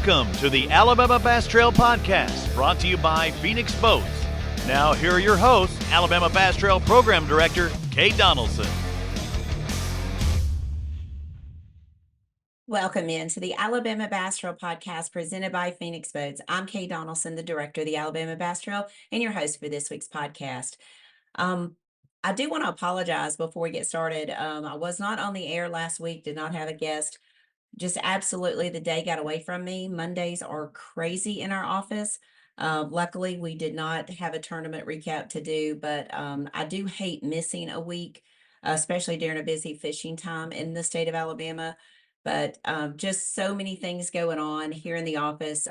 Welcome to the Alabama Bass Trail Podcast, brought to you by Phoenix Boats. Now, here are your hosts, Alabama Bass Trail Program Director, Kate Donaldson. Welcome into the Alabama Bass Trail Podcast presented by Phoenix Boats. I'm Kate Donaldson, the director of the Alabama Bass Trail, and your host for this week's podcast. I do want to apologize before we get started. I was not on the air last week, did not have a guest. Just absolutely the day got away from me. Mondays are crazy in our office. Luckily, we did not have a tournament recap to do, but I do hate missing a week, especially during a busy fishing time in the state of Alabama. But just so many things going on here in the office.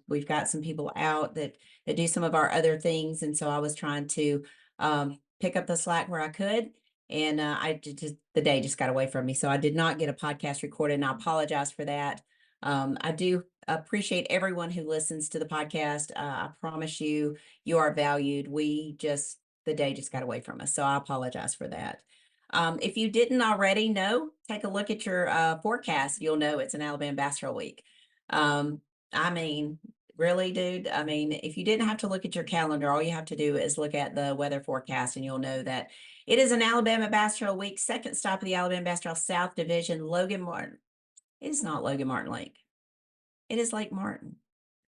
We've got some people out that do some of our other things. And so I was trying to pick up the slack where I could. And the day just got away from me. So I did not get a podcast recorded, and I apologize for that. I do appreciate everyone who listens to the podcast. I promise you, you are valued. The day just got away from us. So I apologize for that. If you didn't already know, take a look at your forecast. You'll know it's an Alabama Bass Trail Week. Really, dude. If you didn't have to look at your calendar, all you have to do is look at the weather forecast, and you'll know that it is an Alabama Bass Trail Week. Second stop of the Alabama Bass Trail South Division, Logan Martin. It is not Logan Martin Lake. It is Lake Martin.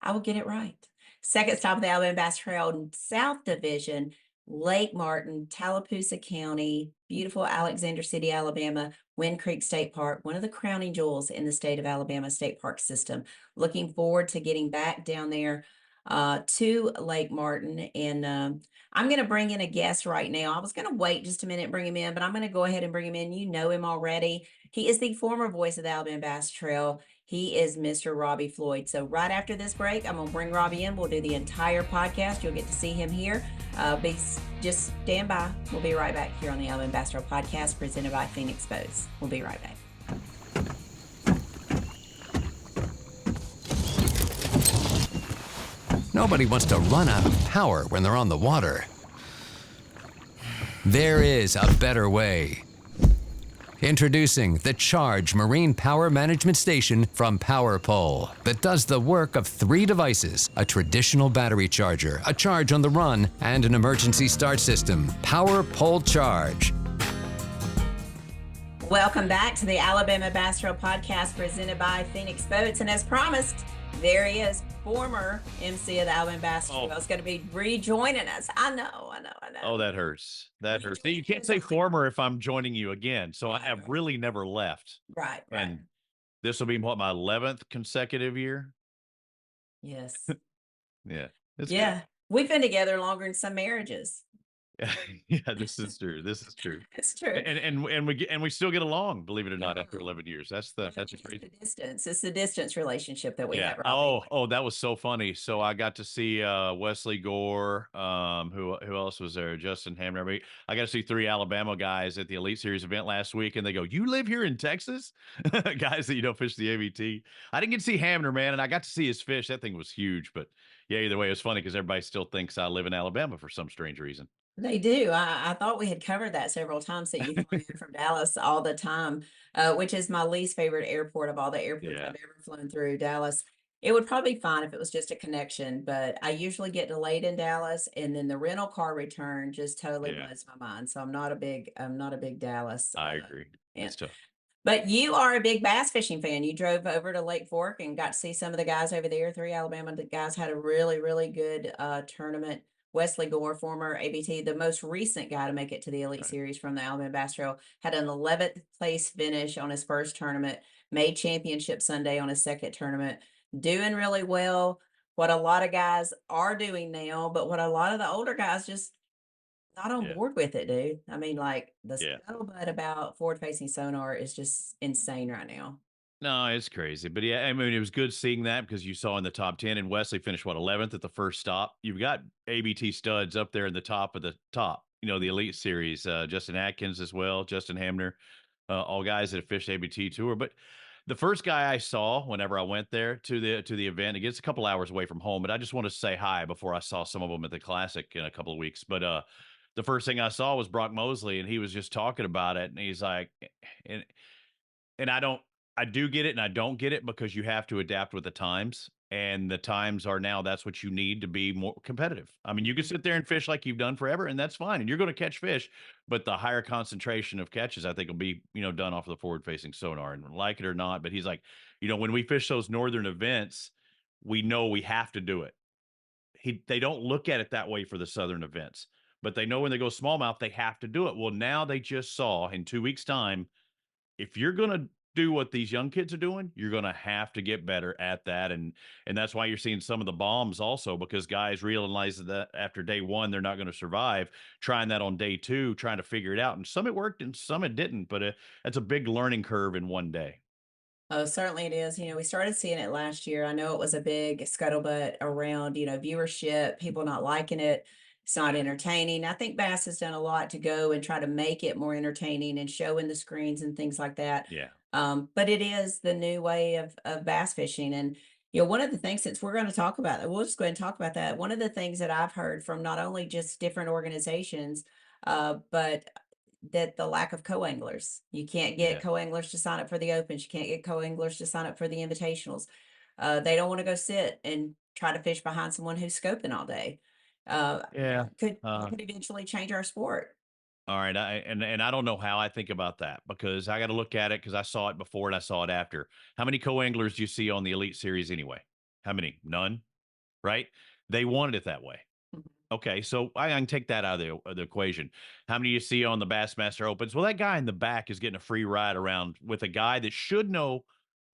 I will get it right. Second stop of the Alabama Bass Trail South Division, Lake Martin, Tallapoosa County, beautiful Alexander City, Alabama, Wind Creek State Park, one of the crowning jewels in the state of Alabama state park system. Looking forward to getting back down there to Lake Martin. And I'm going to bring in a guest right now. I was going to wait just a minute and bring him in, but I'm going to go ahead and bring him in. You know him already. He is the former voice of the Alabama Bass Trail. He is Mr. Robbie Floyd. So right after this break, I'm going to bring Robbie in. We'll do the entire podcast. You'll get to see him here. Just stand by. We'll be right back here on the Alabama Bass Trail Podcast presented by Phoenix Boats. We'll be right back. Nobody wants to run out of power when they're on the water. There is a better way. Introducing the Charge Marine Power Management Station from PowerPole that does the work of 3 devices: a traditional battery charger, a charge on the run, and an emergency start system. PowerPole Charge. Welcome back to the Alabama Bass Trail Podcast presented by Phoenix Boats. And as promised, there he is, former MC of the Alabama Bass Trail. Is going to be rejoining us. I know. Oh, that hurts. That hurts. You can't say former if I'm joining you again. So I have really never left. Right. And this will be my 11th consecutive year. Yes. Yeah. Good. We've been together longer than some marriages. Yeah, this is true. It's true. And we still get along, believe it or not, after 11 years. That's crazy. The distance. It's the distance relationship that we have. Oh, that was so funny. So I got to see Wesley Gore. Who else was there? Justin Hamner. I got to see 3 Alabama guys at the Elite Series event last week, and they go, "You live here in Texas?" Guys that fish the AVT. I didn't get to see Hamner, man, and I got to see his fish. That thing was huge. But yeah, either way, it was funny because everybody still thinks I live in Alabama for some strange reason. They do. I thought we had covered that several times, that you fly in from Dallas all the time, which is my least favorite airport of all the airports I've ever flown through. Dallas. It would probably be fine if it was just a connection, but I usually get delayed in Dallas, and then the rental car return just totally blows my mind. So I'm not a big Dallas. I agree. It's tough. But you are a big bass fishing fan. You drove over to Lake Fork and got to see some of the guys over there. 3 Alabama guys had a really, really good tournament. Wesley Gore, former ABT, the most recent guy to make it to the Elite Series from the Alabama Bass Trail, had an 11th place finish on his first tournament, made championship Sunday on his second tournament, doing really well. What a lot of guys are doing now, but what a lot of the older guys just not on board with it, dude. The scuttlebutt about forward-facing sonar is just insane right now. No, it's crazy. But yeah, it was good seeing that because you saw in the top 10, and Wesley finished 11th at the first stop. You've got ABT studs up there in the top of the top, the Elite Series, Justin Atkins as well, Justin Hamner, all guys that have fished ABT Tour. But the first guy I saw whenever I went there to the event, it gets a couple hours away from home, but I just want to say hi before I saw some of them at the Classic in a couple of weeks. But the first thing I saw was Brock Mosley, and he was just talking about it, and he's like, and I don't I do get it and I don't get it because you have to adapt with the times. And the times are now that's what you need to be more competitive. I mean, you can Mhm. sit there and fish like you've done forever, and that's fine. And you're going to catch fish, but the higher concentration of catches, I think, will be, done off of the forward facing sonar. And like it or not, but he's like, when we fish those northern events, we know we have to do it. They don't look at it that way for the southern events, but they know when they go smallmouth, they have to do it. Well, now they just saw in 2 weeks' time, if you're going to do what these young kids are doing, you're going to have to get better at that. And that's why you're seeing some of the bombs also, because guys realize that after day one, they're not going to survive, trying that on day two, trying to figure it out. And some it worked and some it didn't, but that's a big learning curve in one day. Oh, certainly it is. We started seeing it last year. I know it was a big scuttlebutt around, viewership, people not liking it. It's not entertaining. I think Bass has done a lot to go and try to make it more entertaining and showing the screens and things like that. Yeah. But it is the new way of bass fishing. And one of the things, since we're going to talk about it, we'll just go ahead and talk about that. One of the things that I've heard from not only just different organizations, but that the lack of co-anglers. You can't get Yeah. co-anglers to sign up for the opens. You can't get co-anglers to sign up for the invitationals. They don't want to go sit and try to fish behind someone who's scoping all day. Uh, Yeah. could Uh, could eventually change our sport. all right. And I don't know how I think about that because I got to look at it because I saw it before and I saw it after. How many co-anglers do you see on the Elite Series anyway? How many? None, right? They wanted it that way. Mhm. Okay, so I can take that out of the equation. How many you see on the Bassmaster Opens? Well, that guy in the back is getting a free ride around with a guy that should know.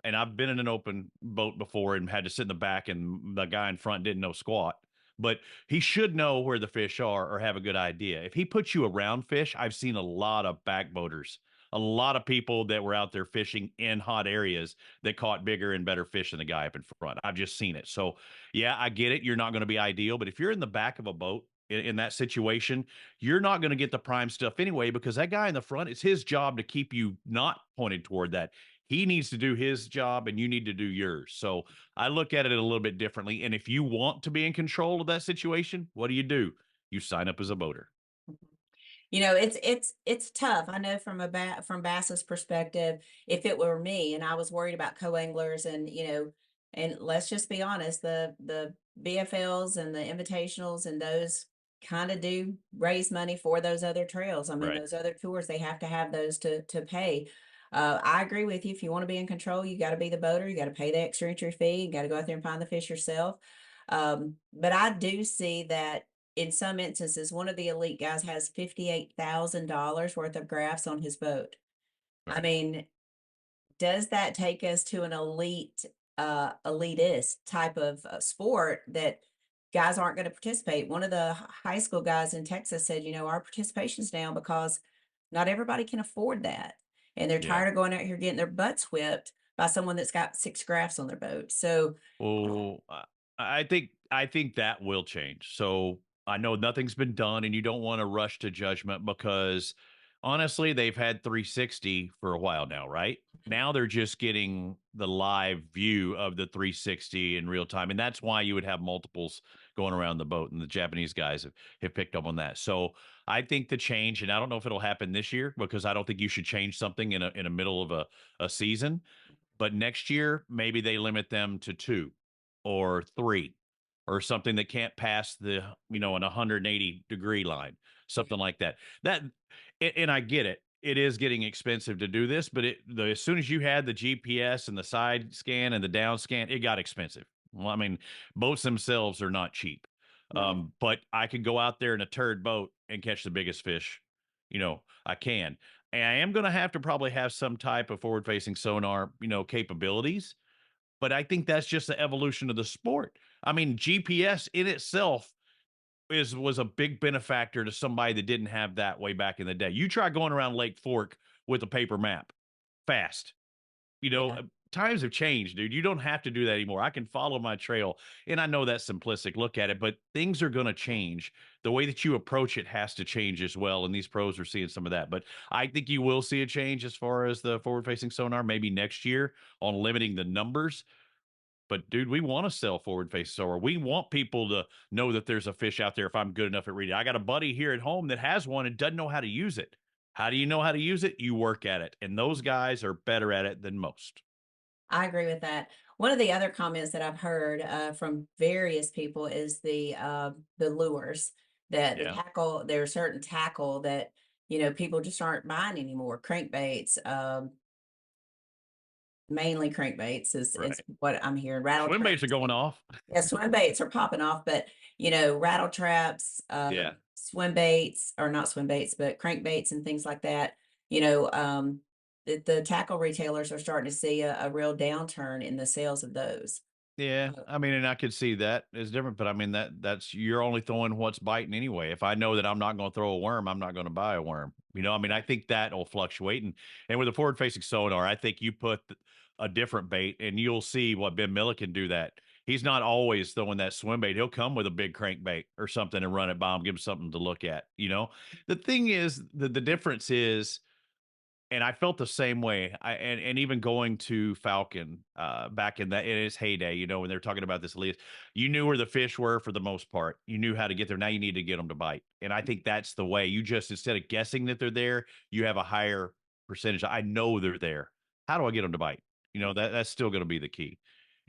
And I've been in an open boat before and had to sit in the back, and the guy in front didn't know squat. But he should know where the fish are or have a good idea. If he puts you around fish, I've seen a lot of backboaters, a lot of people that were out there fishing in hot areas that caught bigger and better fish than the guy up in front. I've just seen it. So, yeah, I get it. You're not going to be ideal, but if you're in the back of a boat in that situation, you're not going to get the prime stuff anyway because that guy in the front, it's his job to keep you not pointed toward that. He needs to do his job and you need to do yours. So I look at it a little bit differently. And if you want to be in control of that situation, what do? You sign up as a boater. It's tough. I know from from Bass's perspective, if it were me and I was worried about co-anglers and and let's just be honest, the BFLs and the invitationals and those kind of do raise money for those other trails. I mean, Right. those other tours, they have to have those to pay. I agree with you. If you want to be in control, you got to be the boater. You got to pay the extra entry fee. You got to go out there and find the fish yourself. But I do see that in some instances, one of the elite guys has $58,000 worth of graphs on his boat. I Right. mean, does that take us to an elitist type of sport that guys aren't going to participate? One of the high school guys in Texas said, our participation's down because not everybody can afford that. And they're Yeah. tired of going out here getting their butts whipped by someone that's got 6 graphs on their boat. So, Well, I think that will change. So I know nothing's been done, and you don't want to rush to judgment because honestly, they've had 360 for a while now, right? Now they're just getting the live view of the 360 in real time, and that's why you would have multiples going around the boat, and the Japanese guys have picked up on that. So I think the change, and I don't know if it'll happen this year because I don't think you should change something in a middle of a season. But next year, maybe they limit them to two or three or something that can't pass an 180-degree line, something like that. And I get it. It is getting expensive to do this, but as soon as you had the GPS and the side scan and the down scan, it got expensive. Well, I mean, boats themselves are not cheap. right. But I could go out there in a turd boat and catch the biggest fish. I can. And I am going to have to probably have some type of forward facing sonar, capabilities. But I think that's just the evolution of the sport. I mean, GPS in itself was a big benefactor to somebody that didn't have that way back in the day. You try going around Lake Fork with a paper map fast. Yeah. Times have changed, dude. You don't have to do that anymore. I can follow my trail. And I know that's simplistic. Look at it, but things are going to change. The way that you approach it has to change as well. And these pros are seeing some of that. But I think you will see a change as far as the forward facing sonar, maybe next year on limiting the numbers. But dude, we want to sell forward facing sonar. We want people to know that there's a fish out there if I'm good enough at reading. I got a buddy here at home that has one and doesn't know how to use it. How do you know how to use it? You work at it. And those guys are better at it than most. I agree with that. One of the other comments that I've heard from various people is the lures that the Yeah. tackle. There's certain tackle that people just aren't buying anymore. Crankbaits, mainly crankbaits is Right. what I'm hearing. Rattle Swim baits are traps. going off. Yeah, swim baits are popping off, but rattle traps, Yeah. swim baits, or not swim baits, but crankbaits and things like that. You know, the tackle retailers are starting to see a real downturn in the sales of those. Yeah, Uh, I mean, and I could see that is different, but I mean that's you're only throwing what's biting anyway. If I know that I'm not going to throw a worm, I'm not going to buy a worm. I mean, I right. think that will fluctuate, and with a forward facing sonar, I think you put a different bait, and you'll see what Ben Milliken do that. He's not always throwing that swim bait. He'll come with a big crankbait or something and run it by him, give him something to look at. The thing is, the difference is, and I felt the same way. And even going to Falcon back in its heyday, when they're talking about this list, you knew where the fish were for the most part. You knew how to get there. Now you need to get them to bite. And I think that's the way. You just, instead of guessing that they're there, you have a higher percentage. I know they're there. How do I get them to bite? That's still going to be the key.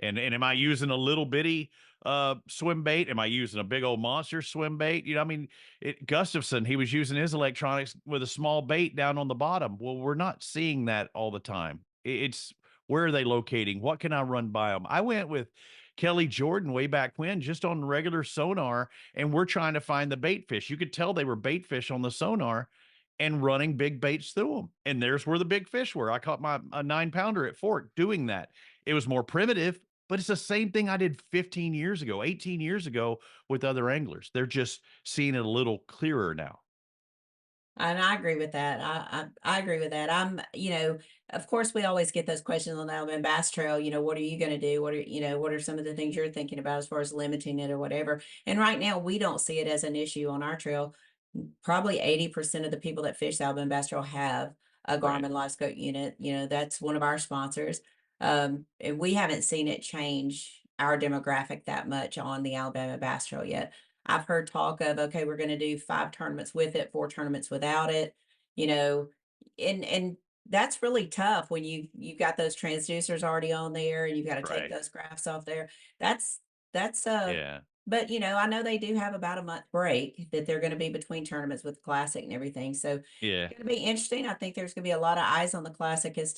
And am I using a little bitty swim bait? Am I using a big old monster swim bait? I mean, Gustafson, he was using his electronics with a small bait down on the bottom. Well, we're not seeing that all the time. It's where are they locating? What can I run by them? I went with Kelly Jordan way back when, just on regular sonar, and we're trying to find the bait fish. You could tell they were bait fish on the sonar and running big baits through them. And there's where the big fish were. I caught a 9 pounder at Fork doing that. It was more primitive, but it's the same thing I did 15 years ago, 18 years ago with other anglers. They're just seeing it a little clearer now. And I agree with that. I agree with that. Of course, we always get those questions on the Alabama Bass Trail. What are you going to do? What are some of the things you're thinking about as far as limiting it or whatever? And right now, we don't see it as an issue on our trail. Probably 80% of the people that fish the Alabama Bass Trail have a Right. Garmin Live Scope unit. That's one of our sponsors. And we haven't seen it change our demographic that much on the Alabama Bass Trail yet. I've heard talk of, okay, we're going to do 5 tournaments with it, 4 tournaments without it, you know, and that's really tough when you've got those transducers already on there and you've got to take Right. those graphs off there. That's that's Yeah. but I know they do have about a month break that they're going to be between tournaments with the classic and everything. So Yeah. it's going to be interesting. I think there's going to be a lot of eyes on the classic as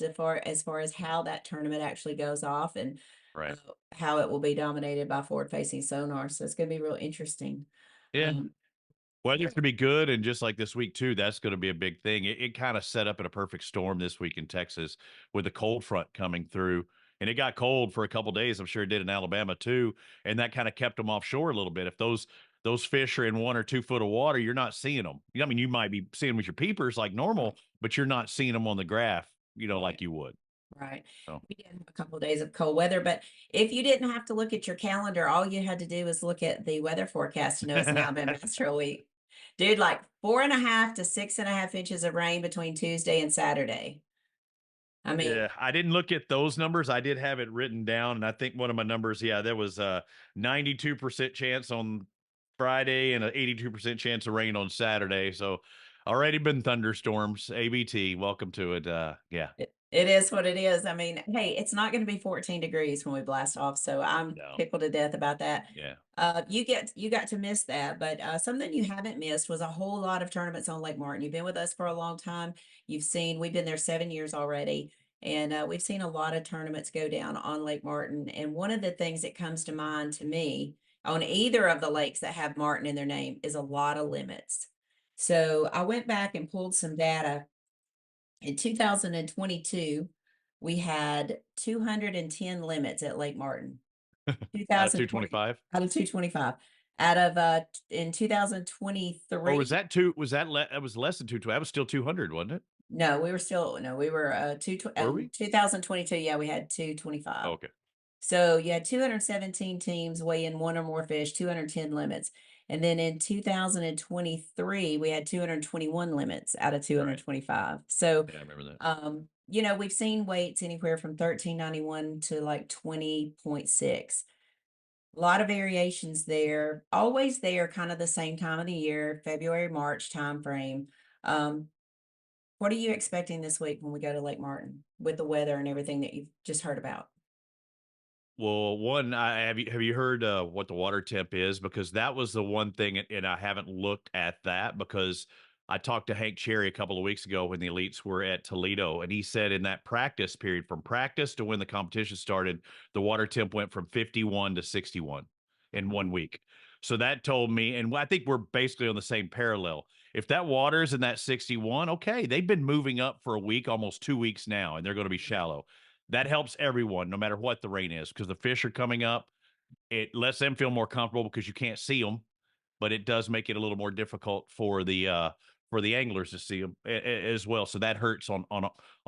far as how that tournament actually goes off and uh, Right. how it will be dominated by forward facing sonar. So it's going to be real interesting. Yeah. Um, Weather's gonna be good, and just like this week too, that's going to be a big thing. It kind of set up in a perfect storm this week in Texas with the cold front coming through, and it got cold for a couple days. I'm sure it did in Alabama too, and that kind of kept them offshore a little bit. If those fish are in 1 or 2 foot of water, you're not seeing them. I mean, you might be seeing them with your peepers like normal, but you're not seeing them on the graph, like right. you would. Right. So We did have a couple of days of cold weather, but if you didn't have to look at your calendar, all you had to do was look at the weather forecast to know it's now been Astro Week. Dude, like 4.5 to 6.5 inches of rain between Tuesday and Saturday. I mean, yeah, I didn't look at those numbers. I did have it written down, and I think one of my numbers, yeah, there was a 92% chance on Friday and an 82% chance of rain on Saturday. So already been thunderstorms. ABT, welcome to it. Yeah, it is what it is. I mean, hey, it's not going to be 14 degrees when we blast off, so I'm no, tickled to death about that. yeah, You got to miss that, but something you haven't missed was a whole lot of tournaments on Lake Martin. You've been with us for a long time. We've been there 7 years already, and we've seen a lot of tournaments go down on Lake Martin. And one of the things that comes to mind to me on either of the lakes that have Martin in their name is a lot of limits. So I went back and pulled some data. In 2022, we had 210 limits at Lake Martin. out of 2020 225. out of 225. Out of in Or was 2023, that two? Was that was less than 220? That was still 200, wasn't it? we were Were we? 2022, yeah, we had Oh, 225. okay, So you had 217 teams weigh in one or more fish, 210 limits. And then in 2023, we had 221 limits out of right. 225. So, Yeah, I remember that. we've seen weights anywhere from 1391 to like 20.6. A lot of variations there, always there, kind of the same time of the year, February, March time frame. Um, What are you expecting this week when we go to Lake Martin with the weather and everything that you've just heard about? Well, one, have you heard what the water temp is? Because that was the one thing, and I haven't looked at that because I talked to Hank Cherry a couple of weeks ago when the elites were at Toledo, and he said in that practice period, from practice to when the competition started, the water temp went from 51 to 61 in 1 week. So that told me, and I think we're basically on the same parallel. If that water's in that 61, okay, they've been moving up for a week, almost 2 weeks now, and they're going to be shallow. That helps everyone, no matter what the rain is, because the fish are coming up. It lets them feel more comfortable because you can't see them, but it does make it a little more difficult for the anglers to see them as well. So that hurts on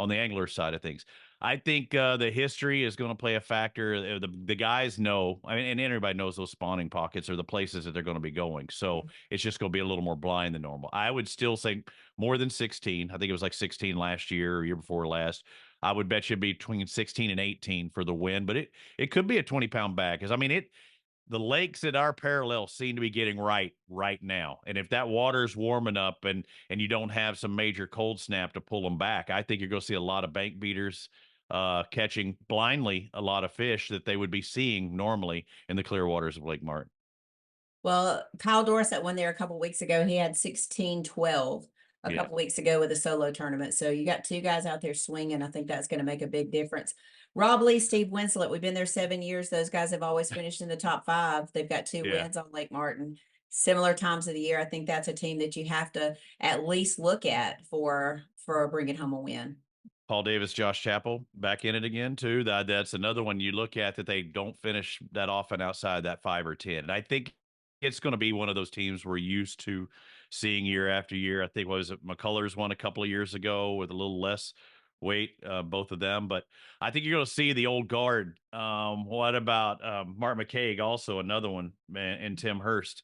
the angler side of things. I think the history is going to play a factor. The guys know, I mean, and everybody knows those spawning pockets are the places that they're going to be going. So it's just going to be a little more blind than normal. I would still say more than 16. I think it was like 16 last year or year before last. I would bet you between 16 and 18 for the win, but it could be a 20-pound bag because I mean the lakes at our parallel seem to be getting right now. And if that water's warming up and you don't have some major cold snap to pull them back, I think you're going to see a lot of bank beaters catching blindly a lot of fish that they would be seeing normally in the clear waters of Lake Martin. Well, Kyle Dorsett won there a couple weeks ago. He had 16-12 a Yeah. couple weeks ago with a solo tournament. So you got two guys out there swinging. I think that's going to make a big difference. Rob Lee, Steve Winslet, we've been there 7 years. Those guys have always finished in the top five. They've got two Yeah. wins on Lake Martin. Similar times of the year. I think that's a team that you have to at least look at for bringing home a win. Paul Davis, Josh Chappell back in it again too. That's another one you look at that they don't finish that often outside that 5 or 10. And I think it's going to be one of those teams we're used to seeing year after year. I think what was it McCullers won a couple of years ago with a little less weight, both of them. But I think you're going to see the old guard. What about Mark McCaig, also another one, and Tim Hurst?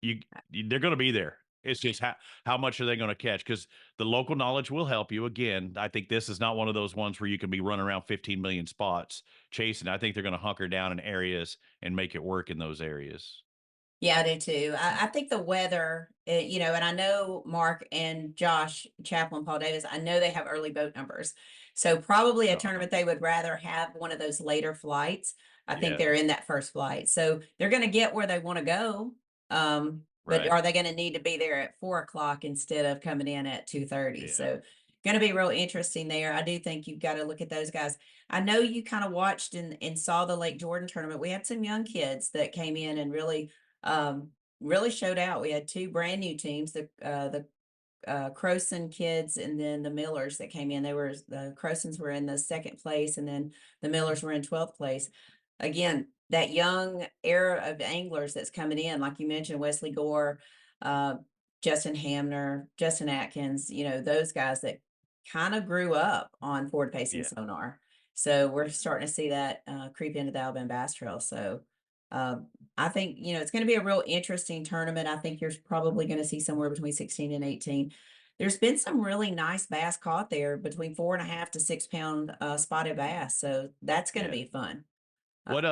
They're going to be there. It's just how much are they going to catch? Because the local knowledge will help you. Again, I think this is not one of those ones where you can be running around 15 million spots chasing. I think they're going to hunker down in areas and make it work in those areas. Yeah, I do too. I think the weather, and I know Mark and Josh Chaplin, Paul Davis, I know they have early boat numbers. So probably a Uh-huh. tournament they would rather have one of those later flights. I think Yeah, they're in that first flight. So they're going to get where they want to go. But right. are they going to need to be there at 4 o'clock instead of coming in at 2:30? Yeah. So going to be real interesting there. I do think you've got to look at those guys. I know you kind of watched and saw the Lake Jordan tournament. We had some young kids that came in and um, really showed out. We had two brand new teams, the Croson kids and then the Millers that came in. The Crosons were in the second place and then the Millers were in 12th place. Again, that young era of anglers that's coming in, like you mentioned, Wesley Gore, uh, Justin Hamner, Justin Atkins, those guys that kind of grew up on forward facing Yeah. sonar. So we're starting to see that creep into the Alabama Bass Trail. So I think, it's going to be a real interesting tournament. I think you're probably going to see somewhere between 16 and 18. There's been some really nice bass caught there between 4.5 to 6 pound spotted bass. So that's going to Yeah. be fun. What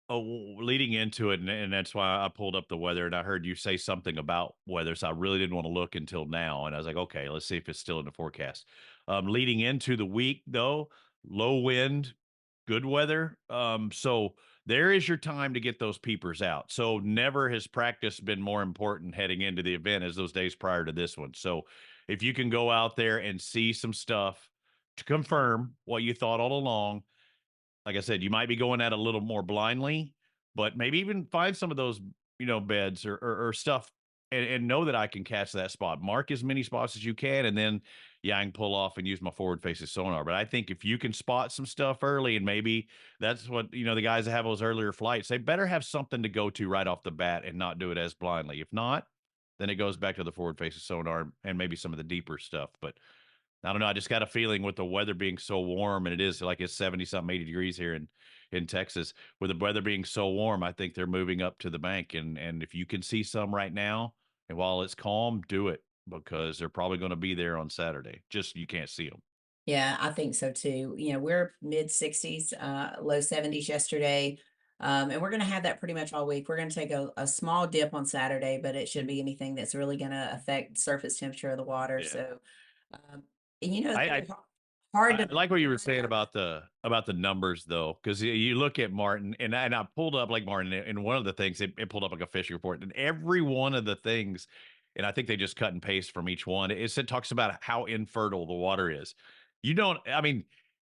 leading into it, and that's why I pulled up the weather, and I heard you say something about weather, so I really didn't want to look until now, and I was like, okay, let's see if it's still in the forecast. Leading into the week, though, low wind, good weather. So there is your time to get those peepers out. So never has practice been more important heading into the event as those days prior to this one. So if you can go out there and see some stuff to confirm what you thought all along, like I said, you might be going at it a little more blindly, but maybe even find some of those, beds or stuff and know that I can catch that spot. Mark as many spots as you can, and then yeah, I can pull off and use my forward facing sonar. But I think if you can spot some stuff early, and maybe that's what the guys that have those earlier flights, they better have something to go to right off the bat and not do it as blindly. If not, then it goes back to the forward facing sonar and maybe some of the deeper stuff. But I don't know. I just got a feeling with the weather being so warm, and it is like it's 70 something, 80 degrees here in Texas. With the weather being so warm, I think they're moving up to the bank. And if you can see some right now, and while it's calm, do it because they're probably going to be there on Saturday. Just you can't see them. Yeah, I think so too. We're mid 60s, low 70s yesterday. And we're going to have that pretty much all week. We're going to take a small dip on Saturday, but it shouldn't be anything that's really going to affect surface temperature of the water. Yeah. So Um, and you know, I, they're I hard I to like what you were find saying out. about the numbers though, because you look at Martin and I pulled up Lake Martin and one of the things it pulled up like a fishing report and every one of the things, and I think they just cut and paste from each one. It talks about how infertile the water is. You don't, I mean,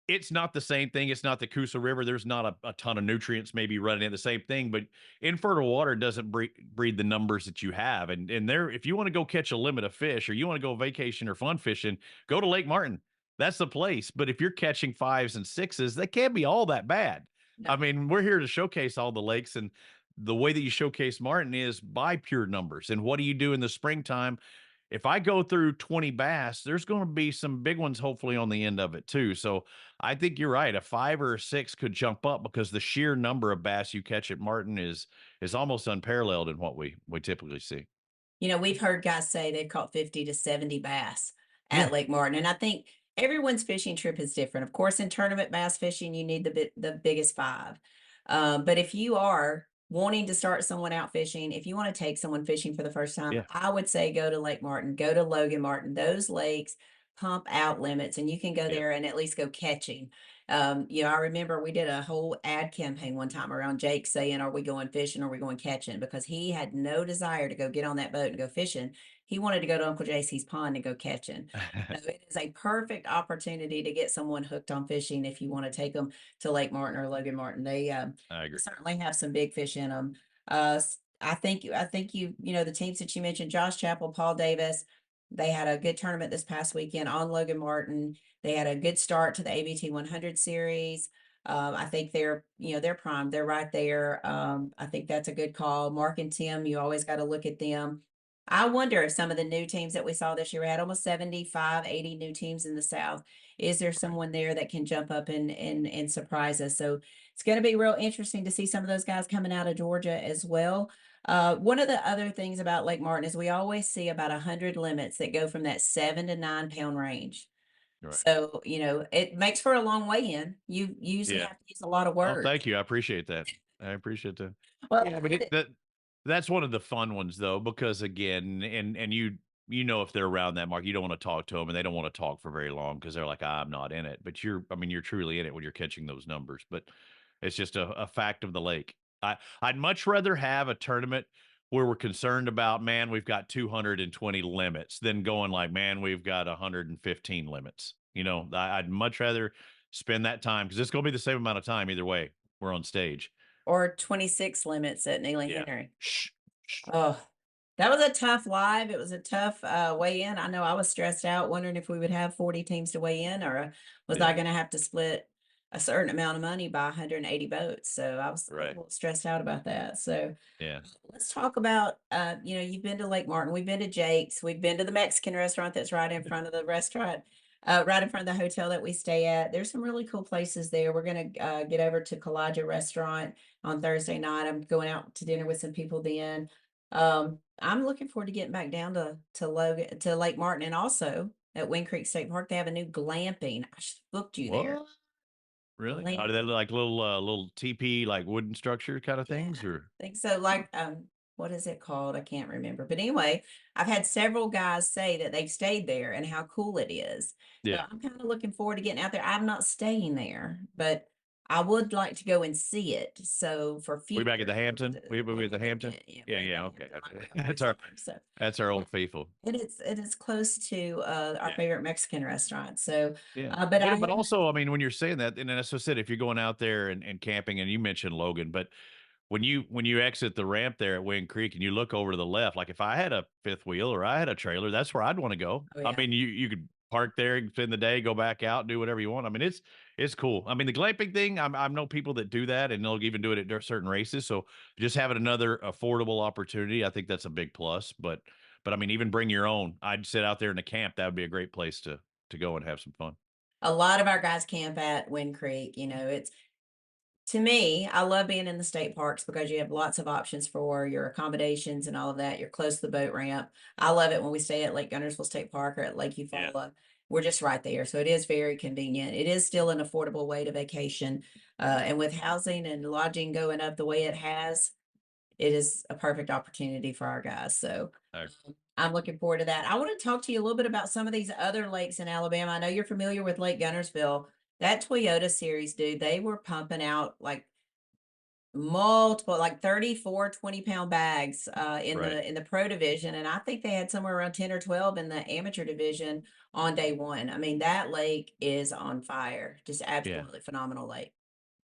it's not the same thing. It's not the Coosa River. There's not a ton of nutrients maybe running in the same thing, but infertile water doesn't breed the numbers that you have. And there, if you want to go catch a limit of fish or you want to go vacation or fun fishing, go to Lake Martin. That's the place. But if you're catching fives and sixes, they can't be all that bad. No. I mean, we're here to showcase all the lakes, and the way that you showcase Martin is by pure numbers. And what do you do in the springtime? If I go through 20 bass, there's going to be some big ones hopefully on the end of it too. So I think you're right. A five or a six could jump up because the sheer number of bass you catch at Martin is almost unparalleled in what we typically see. You know, we've heard guys say they've caught 50 to 70 bass at Yeah. Lake Martin. And I think everyone's fishing trip is different. Of course, in tournament bass fishing, you need the biggest five. But if you are wanting to start someone out fishing, if you want to take someone fishing for the first time, Yeah. I would say go to Lake Martin, go to Logan Martin. Those lakes pump out limits, and you can go Yeah. there and at least go catching. You know, I remember we did a whole ad campaign one time around Jake saying, "Are we going fishing? Or are we going catching?" Because he had no desire to go get on that boat and go fishing. He wanted to go to Uncle JC's pond and go catching. So it is a perfect opportunity to get someone hooked on fishing if you want to take them to Lake Martin or Logan Martin. They I agree. certainly have some big fish in them. I think you know the teams that you mentioned, Josh Chappell, Paul Davis. They had a good tournament this past weekend on Logan Martin. They had a good start to the ABT 100 series. I think they're primed. They're right there. I think that's a good call. Mark and Tim, you always got to look at them. I wonder if some of the new teams that we saw this year, we had almost 75, 80 new teams in the South. Is there Right. someone there that can jump up and surprise us? So it's going to be real interesting to see some of those guys coming out of Georgia as well. One of the other things about Lake Martin is we always see about 100 limits that go from that 7 to 9 pound range. Right. So, you know, it makes for a long way in. You usually Yeah. have to use a lot of Oh, words. thank you. I appreciate that. I appreciate that. Well, Yeah, but that's one of the fun ones though, because again, and you know if they're around that mark, you don't want to talk to them, and they don't want to talk for very long because they're like, I'm not in it. But I mean, you're truly in it when you're catching those numbers. But it's just a fact of the lake. I'd much rather have a tournament where we're concerned about, man, we've got 220 limits than going like, man, we've got 115 limits. You know, I'd much rather spend that time because it's going to be the same amount of time either way. We're on stage. or 26 limits at Neely Yeah. Henry. Shh. Shh. Oh, that was a tough live. It was a tough weigh in. I know I was stressed out, wondering if we would have 40 teams to weigh in, or was Yeah. I going to have to split a certain amount of money by 180 boats. So I was a Right. little stressed out about that. So Yeah. let's talk about, you know, you've been to Lake Martin, we've been to Jake's, we've been to the Mexican restaurant that's right in front of the restaurant, right in front of the hotel that we stay at. There's some really cool places there. We're going to get over to Collegiate restaurant on Thursday night. I'm going out to dinner with some people then. I'm looking forward to getting back down to Logan to Lake Martin, and also at Wind Creek State Park. They have a new glamping. I should have booked you there. What? Really? Are Glamp, they like little TP like wooden structure kind of yeah, things or? I think so. Like, what is it called? I can't remember. But anyway, I've had several guys say that they've stayed there and how cool it is. So Yeah. I'm kind of looking forward to getting out there. I'm not staying there, but I would like to go and see it. So for We back at future the Hampton? purposes, We at the Hampton? yeah, Yeah, we're at the yeah, okay. Hampton, like my That's first our time. So that's our old faithful. it is close to our Yeah. favorite Mexican restaurant. So, Yeah. but I But haven't. also, I mean, when you're saying that, and as I said, if you're going out there and camping, and you mentioned Logan, but when you exit the ramp there at Wind Creek and you look over to the left, like if I had a fifth wheel or I had a trailer, that's where I'd want to go. Oh I yeah. mean, you could park there, spend the day, go back out, do whatever you want. I mean, it's cool. I mean, the glamping thing, I know people that do that, and they'll even do it at certain races. So just having another affordable opportunity, I think that's a big plus. But I mean, even bring your own. I'd sit out there in the camp. That would be a great place to go and have some fun. A lot of our guys camp at Wind Creek. You know, it's to me, I love being in the state parks because you have lots of options for your accommodations and all of that. You're close to the boat ramp. I love it when we stay at Lake Gunnersville State Park or at Lake Yeah. Eufaula. We're just right there. So it is very convenient. It is still an affordable way to vacation. And with housing and lodging going up the way it has, it is a perfect opportunity for our guys. So I- I'm looking forward to that. I want to talk to you a little bit about some of these other lakes in Alabama. I know you're familiar with Lake Gunnersville. That Toyota series, dude, they were pumping out like multiple, like 34 20-pound bags Right. in the pro division. And I think they had somewhere around 10 or 12 in the amateur division on day one. I mean, that lake is on fire. Just Yeah. absolutely phenomenal lake.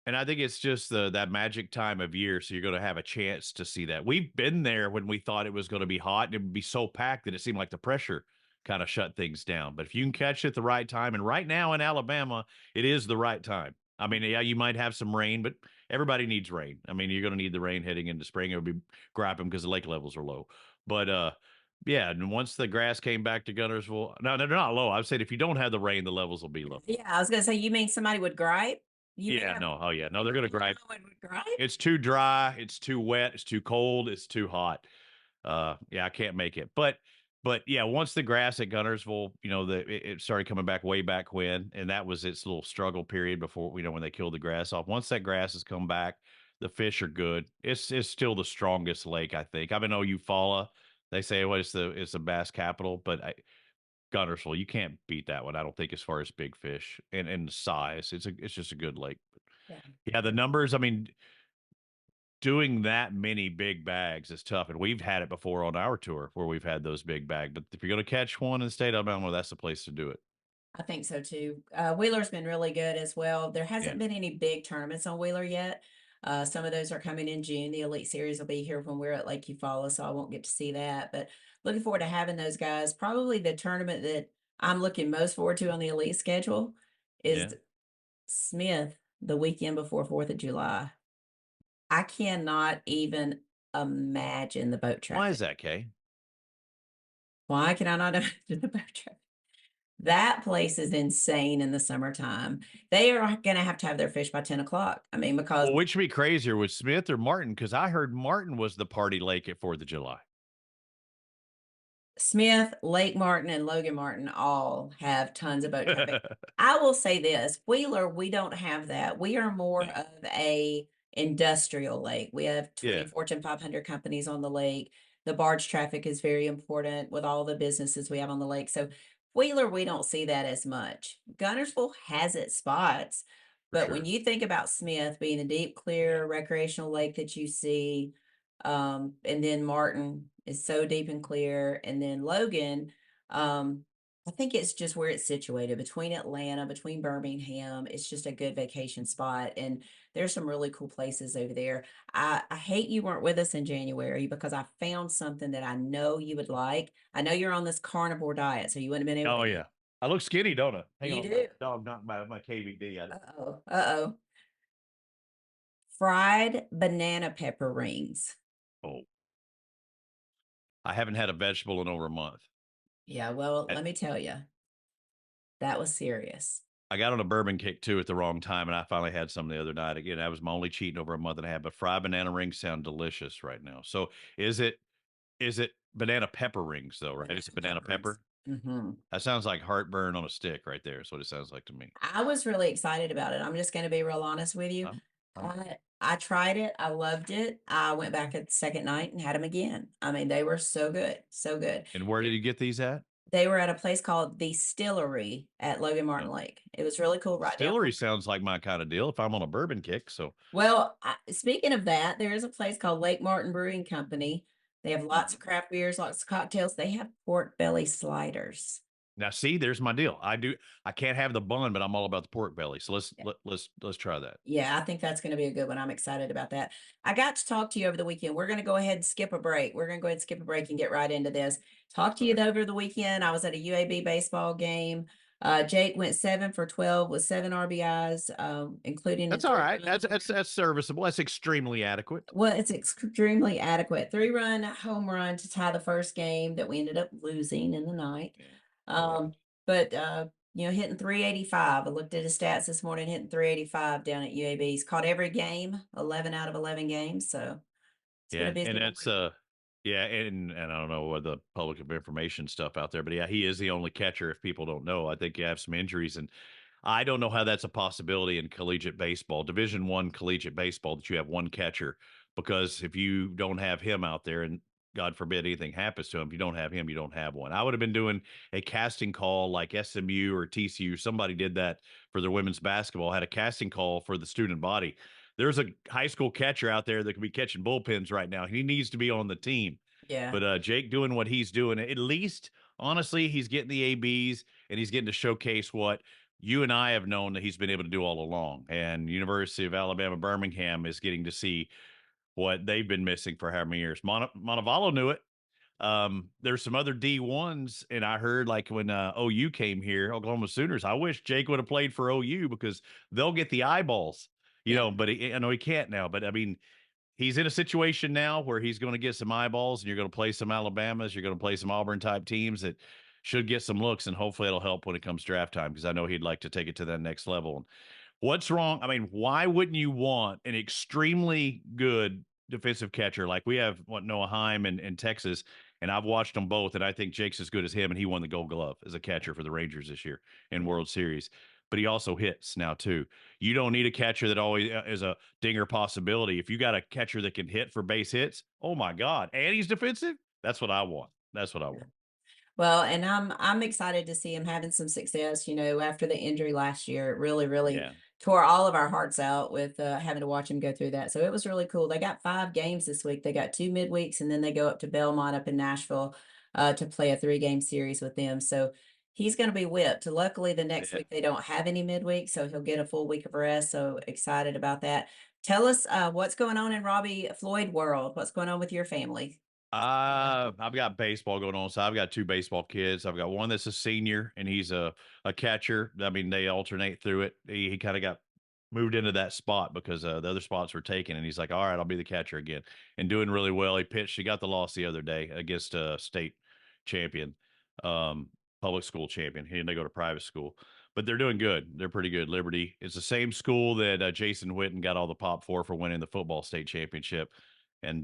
And I think it's just that magic time of year, so you're going to have a chance to see that. We've been there when we thought it was going to be hot and it would be so packed that it seemed like the pressure kind of shut things down. But if you can catch it at the right time, and right now in Alabama, it is the right time. I mean, yeah, you might have some rain, but everybody needs rain. I mean, you're going to need the rain heading into spring. It would be grabbing because the lake levels are low. But yeah, and once the grass came back to Gunnersville, no, they're not low. I've said if you don't have the rain, the levels will be low. Yeah, I was gonna say, you mean somebody would gripe? You mean Yeah, no, oh yeah, no, they're going to gripe. someone would gripe? It's too dry, it's too wet, it's too cold, it's too hot. Yeah, I can't make it. But yeah, once the grass at Gunnersville, it started coming back way back when, and that was its little struggle period before, when they killed the grass off. Once that grass has come back, the fish are good. It's still the strongest lake, I think. I know Eufaula. They say it's the bass capital, but Gunnersville, you can't beat that one. I don't think as far as big fish and size. It's just a good lake. Yeah. Yeah, the numbers, I mean, doing that many big bags is tough. And we've had it before on our tour where we've had those big bags. But if you're going to catch one in the state of Alabama, that's the place to do it. I think so too. Wheeler's been really good as well. There Yeah. hasn't been any big tournaments on Wheeler yet. Some of those are coming in June. The Elite Series will be here when we're at Lake Eufaula, so I won't get to see that. But looking forward to having those guys. Probably the tournament that I'm looking most forward to on the Elite schedule is Yeah. Smith the weekend before 4th of July. I cannot even imagine the boat Why is traffic. that, Kay? Why can I not imagine the boat traffic? That place is insane in the summertime. They are gonna have to have their fish by 10 o'clock. I mean, because Well, which would be crazier, was Smith or Martin? Because I heard Martin was the party lake at 4th of July. Smith, Lake Martin, and Logan Martin all have tons of boat traffic. I will say this, Wheeler, we don't have that. We are more No. of a industrial lake. We have 20 Yeah. Fortune 500 companies on the lake. The barge traffic is very important with all the businesses we have on the lake. So Wheeler, we don't see that as much. Gunnersville has its spots, For but when sure. you think about Smith being a deep, clear recreational lake that you see, and then Martin is so deep and clear, and then Logan, I think it's just where it's situated between Atlanta, between Birmingham. It's just a good vacation spot, and there's some really cool places over there. I hate you weren't with us in January because I found something that I know you would like. I know you're on this carnivore diet, so you wouldn't have been able Oh, to. yeah. I look skinny, don't I? Hang You on. do. Dog knocked my KVD out. Uh-oh. Uh-oh. Fried banana pepper rings. Oh, I haven't had a vegetable in over a month. Yeah, well, I, let me tell you, that was serious. I got on a bourbon kick too at the wrong time, and I finally had some the other night. Again, I was my only cheating over a month and a half. But fried banana rings sound delicious right now. So is it banana pepper rings though? Right? It's banana pepper. Mm-hmm. That sounds like heartburn on a stick right there. Is what it sounds like to me. I was really excited about it. I'm just going to be real honest with you. I'm I tried it. I loved it. I went back at the second night and had them again. I mean, they were so good, so good. And where did you get these at? They were at a place called the Stillery at Logan Martin Oh, Lake. It was really cool. Right down. distillery sounds like my kind of deal if I'm on a bourbon kick. So Well, speaking of that, there is a place called Lake Martin Brewing Company. They have lots of craft beers, lots of cocktails. They have pork belly sliders. now, see, there's my deal. I can't have the bun, but I'm all about the pork belly. So Yeah. let's try that. Yeah, I think that's going to be a good one. I'm excited about that. I got to talk to you over the weekend. We're going to go ahead and skip a break. We're going to go ahead and skip a break and get right into this. Talk to you over the weekend. I was at a UAB baseball game. Jake went 7 for 12 with 7 RBIs, including That's all right. That's serviceable. That's extremely adequate. well, it's extremely adequate. 3-run home run to tie the first game that we ended up losing in the night. Correct. But hitting 385. I looked at his stats this morning, hitting 385 down at UAB. He's caught every game, 11 out of 11 games. So it's been Yeah, a busy and one. that's yeah, and I don't know what the public information stuff out there, but yeah, he is the only catcher. If people don't know, I think you have some injuries, and I don't know how that's a possibility in collegiate baseball, Division I collegiate baseball, that you have one catcher, because if you don't have him out there, and God forbid anything happens to him. If you don't have him, you don't have one. I would have been doing a casting call like SMU or TCU. Somebody did that for their women's basketball, had a casting call for the student body. There's a high school catcher out there that could be catching bullpens right now. He needs to be on the team. Yeah. But Jake doing what he's doing, at least honestly, he's getting the ABs and he's getting to showcase what you and I have known that he's been able to do all along. And University of Alabama Birmingham is getting to see what they've been missing for how many years. Montevallo knew it. There's some other D1s, and I heard like when OU came here, Oklahoma Sooners. I wish Jake would have played for OU because they'll get the eyeballs, Yeah. But I know he can't now. But I mean, he's in a situation now where he's going to get some eyeballs, and you're going to play some Alabamas, you're going to play some Auburn type teams that should get some looks, and hopefully it'll help when it comes draft time because I know he'd like to take it to that next level. And what's wrong? I mean, why wouldn't you want an extremely good defensive catcher like we have Noah Heim in Texas, and I've watched them both, and I think Jake's as good as him, and he won the Gold Glove as a catcher for the Rangers this year in World Series. But he also hits now too. You don't need a catcher that always is a dinger possibility. If you got a catcher that can hit for base hits, oh my God, and he's defensive. That's what I want. That's what I want. Well, and I'm excited to see him having some success. After the injury last year, it really Yeah. tore all of our hearts out with having to watch him go through that. So it was really cool. They got 5 games this week. They got 2 midweeks, and then they go up to Belmont up in Nashville to play a 3-game series with them. So he's going to be whipped. Luckily, the next Yeah. week they don't have any midweek, so he'll get a full week of rest. So excited about that. Tell us what's going on in Robbie Floyd world. What's going on with your family? I've got baseball going on. So I've got 2 baseball kids. I've got one that's a senior and he's a catcher. I mean, they alternate through it. He kind of got moved into that spot because the other spots were taken. And he's like, all right, I'll be the catcher again and doing really well. He pitched. He got the loss the other day against a state champion, um, public school champion. He and they go to private school, but they're doing good. They're pretty good. Liberty. It's the same school that Jason Witten got all the pop for winning the football state championship. And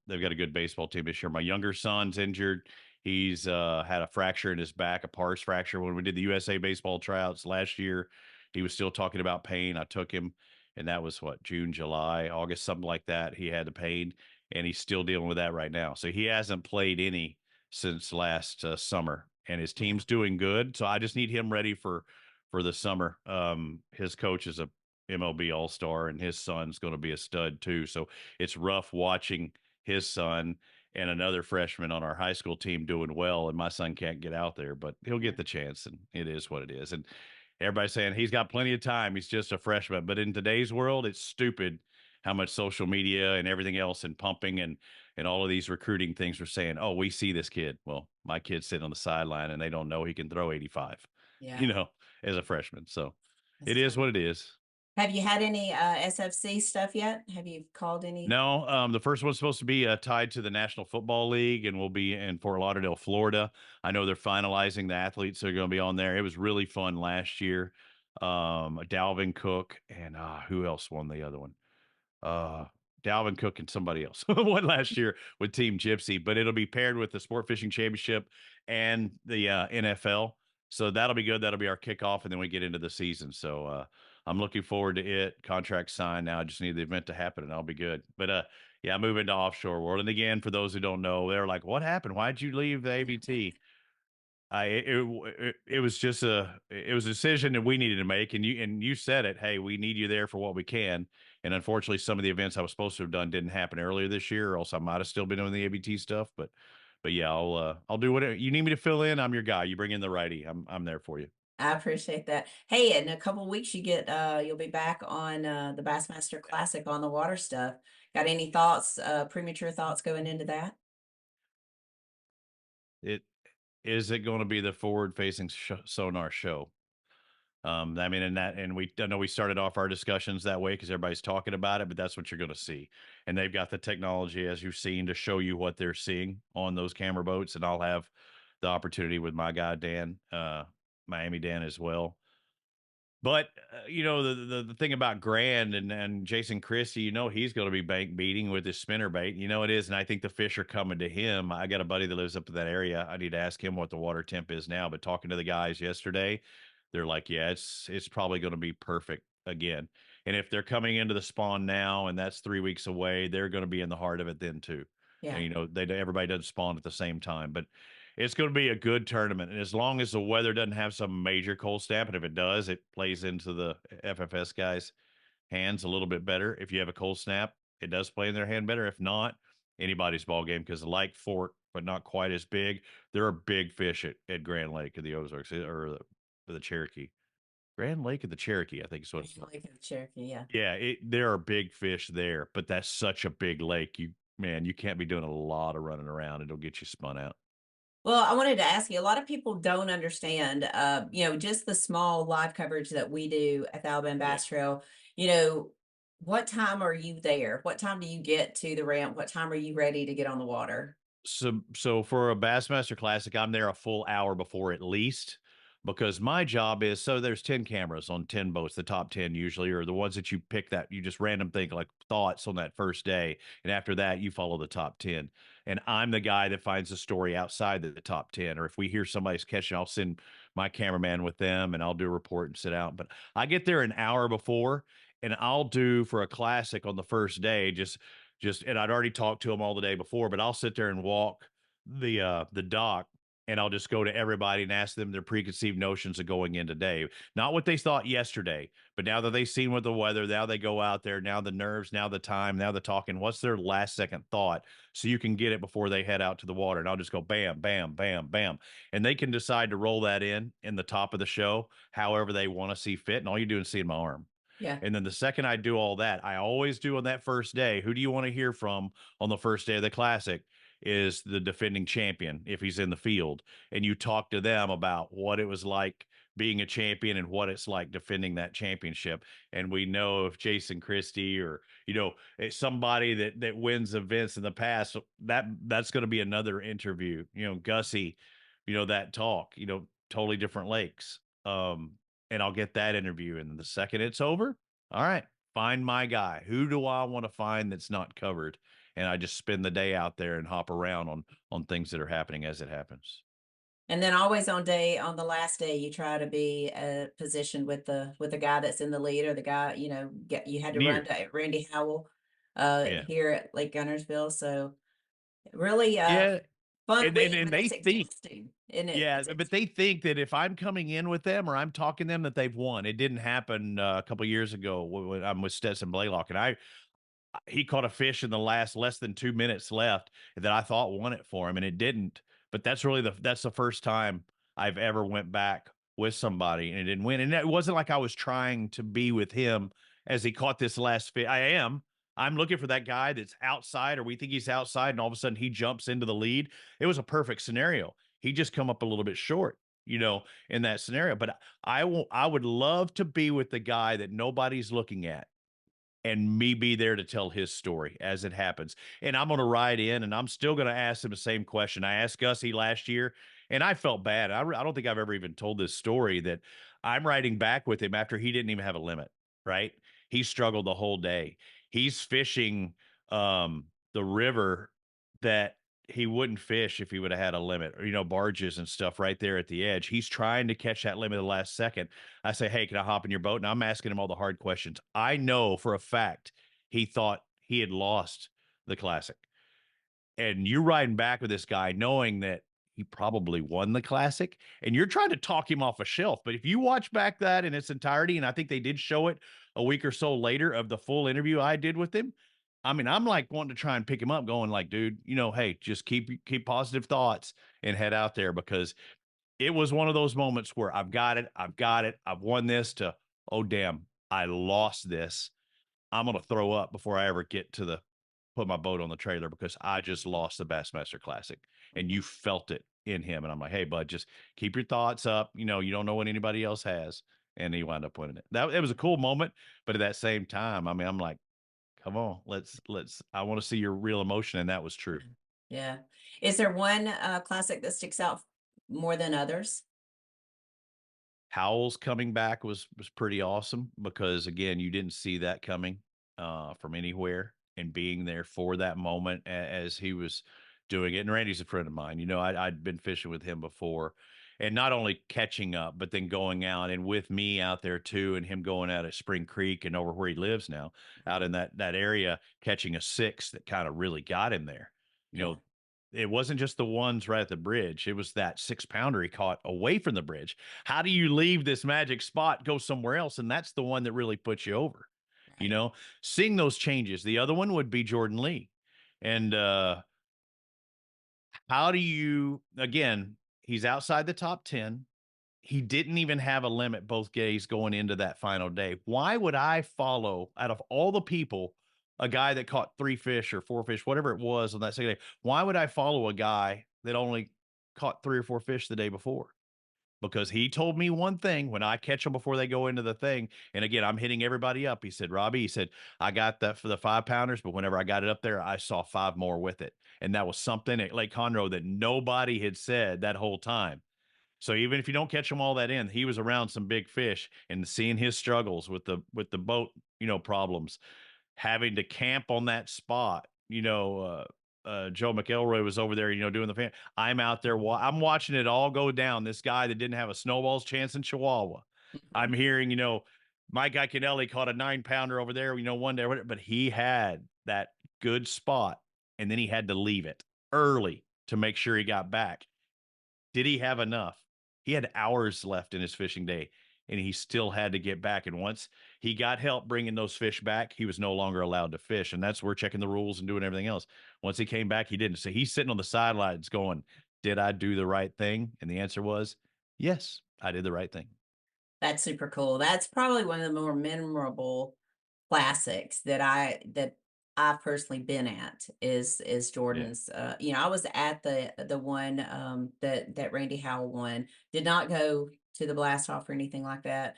they've got a good baseball team this year. My younger son's injured. He's had a fracture in his back, a pars fracture. When we did the USA baseball tryouts last year, he was still talking about pain. I took him, and that was what, June, July, August, something like that. He had the pain, and he's still dealing with that right now. So he hasn't played any since last summer, and his team's doing good. So I just need him ready for the summer. His coach is a MLB All-Star, and his son's going to be a stud too. So it's rough watching his son and another freshman on our high school team doing well, and my son can't get out there, but he'll get the chance, and it is what it is. And everybody's saying he's got plenty of time. He's just a freshman. But in today's world, it's stupid how much social media and everything else and pumping and all of these recruiting things are saying, oh, we see this kid. Well, my kid's sitting on the sideline and they don't know he can throw 85, Yeah, as a freshman. So that's it is true. what it is. Have you had any SFC stuff yet? Have you called any? No, the first one's supposed to be tied to the National Football League, and will be in Fort Lauderdale, Florida. I know they're finalizing the athletes that are going to be on there. It was really fun last year. Dalvin Cook and who else won the other one? uh Dalvin Cook and somebody else won last year with Team Gypsy, but it'll be paired with the Sport Fishing Championship and the NFL. So that'll be good. That'll be our kickoff, and then we get into the season. So I'm looking forward to it. Contract signed now. I just need the event to happen, and I'll be good. But yeah, moving to offshore world. And again, for those who don't know, they're like, "What happened? Why'd you leave the ABT?" It was just it was a decision that we needed to make, and you said it. Hey, we need you there for what we can, and unfortunately, some of the events I was supposed to have done didn't happen earlier this year, or else I might have still been doing the ABT stuff. But yeah, I'll do whatever you need me to fill in. I'm your guy. You bring in the righty. I'm there for you. I appreciate that. Hey, in a couple weeks you'll be back on the Bassmaster Classic on the water stuff. Got any thoughts, premature thoughts going into that? It is it going to be the forward facing sonar show? I mean, and I know we started off our discussions that way because everybody's talking about it, but that's what you're going to see. And they've got the technology, as you've seen, to show you what they're seeing on those camera boats. And I'll have the opportunity with my guy, Dan, Miami Dan as well. But the thing about Grand and Jason Christie, he's going to be bank beating with his spinner bait. It is, and I think the fish are coming to him. I got a buddy that lives up in that area. I need to ask him what the water temp is now. But talking to the guys yesterday, they're like, yeah, it's probably going to be perfect again. And if they're coming into the spawn now, and that's 3 weeks away, they're going to be in the heart of it then too. Yeah. And, everybody doesn't spawn at the same time, but it's going to be a good tournament. And as long as the weather doesn't have some major cold snap, and if it does, it plays into the FFS guys' hands a little bit better. If you have a cold snap, it does play in their hand better. If not, anybody's ball game, because like Fort, but not quite as big. There are big fish at Grand Lake of the Ozarks, or the Cherokee. Grand Lake of the Cherokee, I think is what it's called. Lake of Cherokee, yeah. Yeah, there are big fish there, but that's such a big lake. You can't be doing a lot of running around. It'll get you spun out. Well, I wanted to ask you, a lot of people don't understand, just the small live coverage that we do at the Alabama Yeah. Bass Trail. You know, what time are you there? What time do you get to the ramp? What time are you ready to get on the water? So for a Bassmaster Classic, I'm there a full hour before at least, because my job is, so there's 10 cameras on 10 boats, the top 10 usually, or the ones that you pick that you just random think like thoughts on that first day. And after that, you follow the top 10. And I'm the guy that finds the story outside the top 10. Or if we hear somebody's catching, I'll send my cameraman with them and I'll do a report and sit out. But I get there an hour before, and I'll do for a classic on the first day, just and I'd already talked to them all the day before, but I'll sit there and walk the dock, and I'll just go to everybody and ask them their preconceived notions of going in today. Not what they thought yesterday, but now that they've seen what the weather, now they go out there, now the nerves, now the time, now the talking, what's their last second thought, so you can get it before they head out to the water. And I'll just go bam, bam, bam, bam. And they can decide to roll that in the top of the show, however they want to see fit. And all you do is see my arm. Yeah. And then the second I do all that, I always do on that first day, who do you want to hear from on the first day of the Classic? Is the defending champion, if he's in the field. And you talk to them about what it was like being a champion and what it's like defending that championship. And we know if Jason Christie, or somebody that wins events in the past, that's going to be another interview. Gussie, that talk, totally different lakes. And I'll get that interview. And the second it's over, all right, find my guy. Who do I want to find that's not covered? And I just spend the day out there and hop around on things that are happening as it happens. And then always on the last day, you try to be positioned with the guy that's in the lead, or the guy, you had to run Near. to Randy Howell Yeah. here at Lake Gunnersville. So really Yeah. fun week, And but they it's think, exhausting, isn't it? yeah, but they think that if I'm coming in with them or I'm talking to them, that they've won. It didn't happen a couple years ago when I'm with Stetson Blaylock, and he caught a fish in the less than 2 minutes left that I thought won it for him, and it didn't. But that's the first time I've ever went back with somebody and it didn't win. And it wasn't like I was trying to be with him as he caught this last fish. I'm looking for that guy that's outside, or we think he's outside, and all of a sudden he jumps into the lead. It was a perfect scenario. He just come up a little bit short, in that scenario. But I would love to be with the guy that nobody's looking at, and me be there to tell his story as it happens. And I'm going to ride in, and I'm still going to ask him the same question I asked Gussie last year, and I felt bad. I don't think I've ever even told this story, that I'm riding back with him after he didn't even have a limit, right? He struggled the whole day. He's fishing the river that he wouldn't fish if he would have had a limit, or, barges and stuff right there at the edge. He's trying to catch that limit at the last second. I say, hey, can I hop in your boat? And I'm asking him all the hard questions. I know for a fact he thought he had lost the Classic. And you're riding back with this guy knowing that he probably won the Classic, and you're trying to talk him off a shelf. But if you watch back that in its entirety, and I think they did show it a week or so later of the full interview I did with him, I mean, I'm like wanting to try and pick him up, going like, dude, hey, just keep positive thoughts and head out there, because it was one of those moments where I've got it, I've won this, to, oh damn, I lost this. I'm gonna throw up before I ever get to put my boat on the trailer, because I just lost the Bassmaster Classic, and you felt it in him. And I'm like, hey, bud, just keep your thoughts up. You don't know what anybody else has. And he wound up winning it. It was a cool moment, but at that same time, I mean, I'm like, come on, let's I want to see your real emotion. And that was true. Yeah. Is there one classic that sticks out more than others? Howell's coming back was pretty awesome, because again, you didn't see that coming from anywhere, and being there for that moment as he was doing it. And Randy's a friend of mine. I'd been fishing with him before, and not only catching up, but then going out and with me out there too, and him going out at Spring Creek and over where he lives now, out in that area, catching a 6 that kind of really got him there. You Yeah. know, it wasn't just the ones right at the bridge. It was that 6-pounder he caught away from the bridge. How do you leave this magic spot, go somewhere else? And that's the one that really puts you over, Right. seeing those changes. The other one would be Jordan Lee. And how do you, again, he's outside the top 10. He didn't even have a limit both days going into that final day. Why would I follow, out of all the people, a guy that caught 3 fish or 4 fish, whatever it was on that second day? Why would I follow a guy that only caught 3 or 4 fish the day before? Because he told me one thing when I catch them before they go into the thing. And again, I'm hitting everybody up. He said, Robbie, he said, I got that for the 5-pounders, but whenever I got it up there, I saw 5 more with it. And that was something at Lake Conroe that nobody had said that whole time. So even if you don't catch them all that in, he was around some big fish, and seeing his struggles with the boat, problems, having to camp on that spot. Joe McElroy was over there, doing the fan. I'm out there. I'm watching it all go down. This guy that didn't have a snowball's chance in Chihuahua. I'm hearing, Mike Iaconelli caught a 9-pounder over there, one day, but he had that good spot, and then he had to leave it early to make sure he got back. Did he have enough? He had hours left in his fishing day, and he still had to get back. And once he got help bringing those fish back, he was no longer allowed to fish. And that's where checking the rules and doing everything else. Once he came back, he didn't. So he's sitting on the sidelines going, did I do the right thing? And the answer was, yes, I did the right thing. That's super cool. That's probably one of the more memorable classics that I've personally been at is Yeah. Jordan's. I was at the one that Randy Howell won. Did not go to the blast off or anything like that.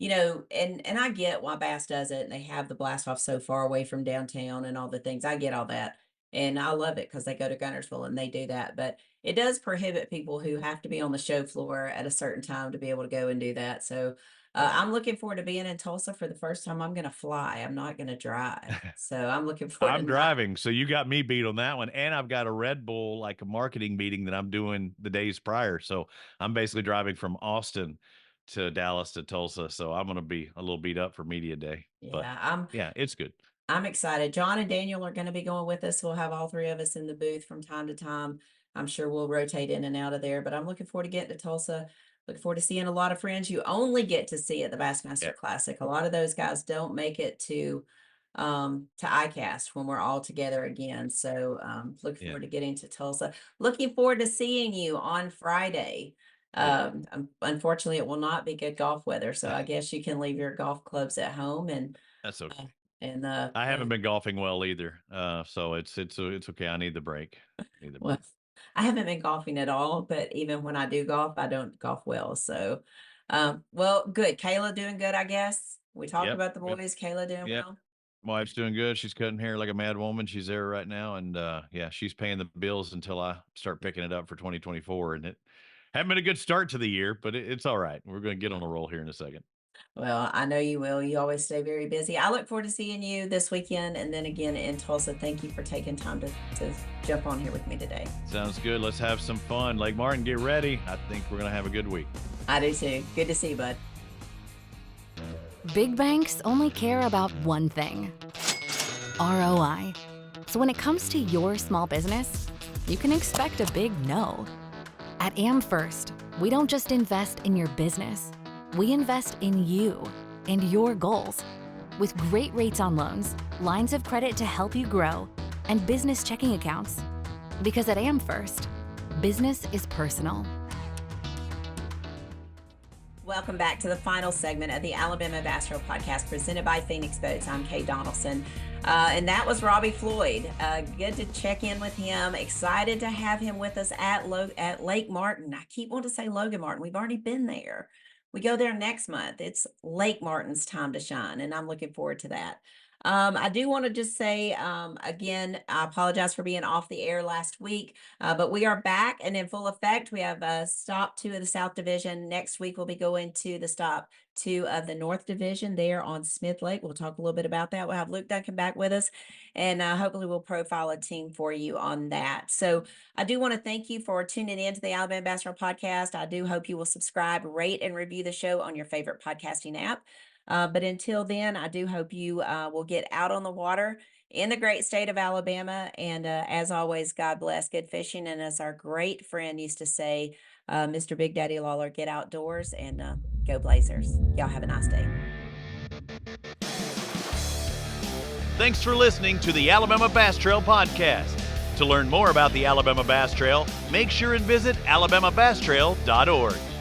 And I get why Bass does it, and they have the blast off so far away from downtown and all the things. I get all that. And I love it because they go to Gunnersville and they do that. But it does prohibit people who have to be on the show floor at a certain time to be able to go and do that. So Right. I'm looking forward to being in Tulsa for the first time. I'm going to fly. I'm not going to drive. So I'm looking forward to I'm not. driving, so you got me beat on that one. And I've got a Red Bull, like a marketing meeting that I'm doing the days prior. So I'm basically driving from Austin to Dallas to Tulsa. So I'm going to be a little beat up for media day, but Yeah, I'm yeah, it's good. I'm excited. John and Daniel are going to be going with us. We'll have all three of us in the booth from time to time. I'm sure we'll rotate in and out of there, but I'm looking forward to getting to Tulsa. Looking forward to seeing a lot of friends you only get to see at the Yeah. Bassmaster Classic. A lot of those guys don't make it to ICAST when we're all together again. So looking Yeah. forward to getting to Tulsa. Looking forward to seeing you on Friday. Yeah. Unfortunately, it will not be good golf weather, so I guess you can leave your golf clubs at home and That's okay. and I haven't play. been golfing well either. So it's okay. I need the break. Need the Well, break. I haven't been golfing at all, but even when I do golf, I don't golf well. So, well, good. Kayla doing good, I guess. We talked Yep. about the Yep. boys. Kayla doing Yep. well. My wife's doing good. She's cutting hair like a mad woman. She's there right now. And yeah, she's paying the bills until I start picking it up for 2024. And it haven't been a good start to the year, but it's all right. We're going to get on a roll here in a second. Well, I know you will. You always stay very busy. I look forward to seeing you this weekend and then again in Tulsa. Thank you for taking time to jump on here with me today. Sounds good. Let's have some fun. Lake Martin, get ready. I think we're going to have a good week. I do too. Good to see you, bud. Big banks only care about one thing: ROI. So when it comes to your small business, you can expect a big no. At AmFirst, we don't just invest in your business, we invest in you and your goals. With great rates on loans, lines of credit to help you grow, and business checking accounts. Because at AmFirst, business is personal. Welcome back to the final segment of the Alabama Bass Trail Podcast presented by Phoenix Boats. I'm Kay Donaldson. And that was Robbie Floyd. Good to check in with him. Excited to have him with us at Lake Martin. I keep wanting to say Logan Martin. We've already been there. We go there next month. It's Lake Martin's time to shine, and I'm looking forward to that. I do want to just say, again, I apologize for being off the air last week, but we are back and in full effect. We have stop 2 of the South Division. Next week, we'll be going to the stop 2 of the North Division there on Smith Lake. We'll talk a little bit about that. We'll have Luke Duncan back with us, and hopefully we'll profile a team for you on that. So I do want to thank you for tuning in to the Alabama Bass Trail Podcast. I do hope you will subscribe, rate, and review the show on your favorite podcasting app. But until then, I do hope you will get out on the water in the great state of Alabama. And as always, God bless, good fishing. And as our great friend used to say, Mr. Big Daddy Lawler, get outdoors and go Blazers. Y'all have a nice day. Thanks for listening to the Alabama Bass Trail Podcast. To learn more about the Alabama Bass Trail, make sure and visit alabamabasstrail.org.